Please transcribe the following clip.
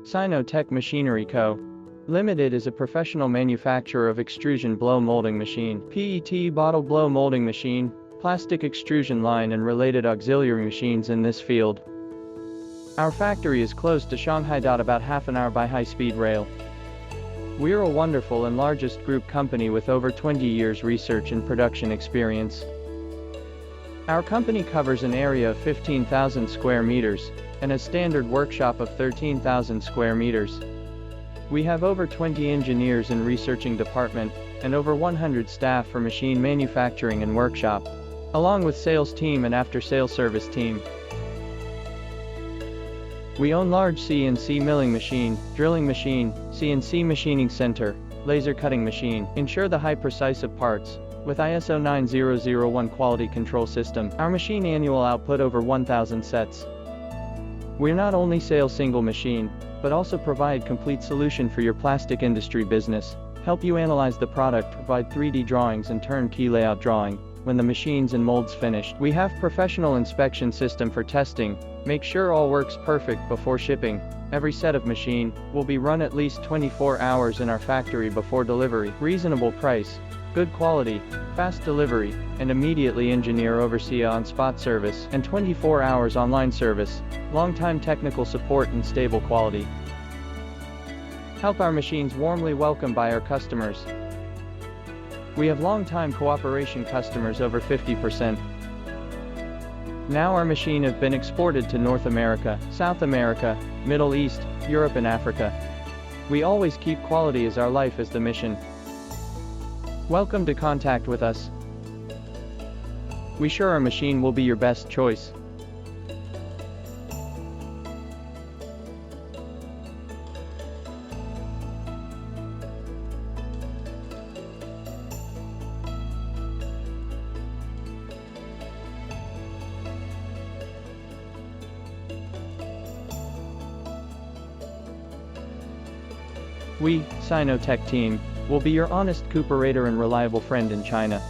Sino-tech Machinery Co. Ltd. is a professional manufacturer of extrusion blow molding machine, PET bottle blow molding machine, plastic extrusion line and related auxiliary machines in this field. Our factory is close to Shanghai. About half an hour by high-speed rail. We're a wonderful and largest group company with over 20 years research and production experience. Our company covers an area of 15,000 square meters, and a standard workshop of 13,000 square meters. We have over 20 engineers in researching department, and over 100 staff for machine manufacturing and workshop, along with sales team and after-sales service team. We own large CNC milling machine, drilling machine, CNC machining center, laser cutting machine, ensure the high precise of parts, with ISO 9001 quality control system. Our machine annual output over 1,000 sets. We not only sell single machine, but also provide complete solution for your plastic industry business, help you analyze the product, provide 3D drawings and turnkey layout drawing, when the machines and molds finished. We have professional inspection system for testing, make sure all works perfect before shipping. Every set of machine will be run at least 24 hours in our factory before delivery. Reasonable price, good quality, fast delivery, and immediately engineer oversee on-spot service and 24 hours online service, long-time technical support and stable quality. Help our machines warmly welcomed by our customers. We have long-time cooperation customers over 50%. Now our machine have been exported to North America, South America, Middle East, Europe and Africa. We always keep quality as our life as the mission. Welcome to contact with us. We sure our machine will be your best choice. We, Sino-tech team, will be your honest cooperator and reliable friend in China.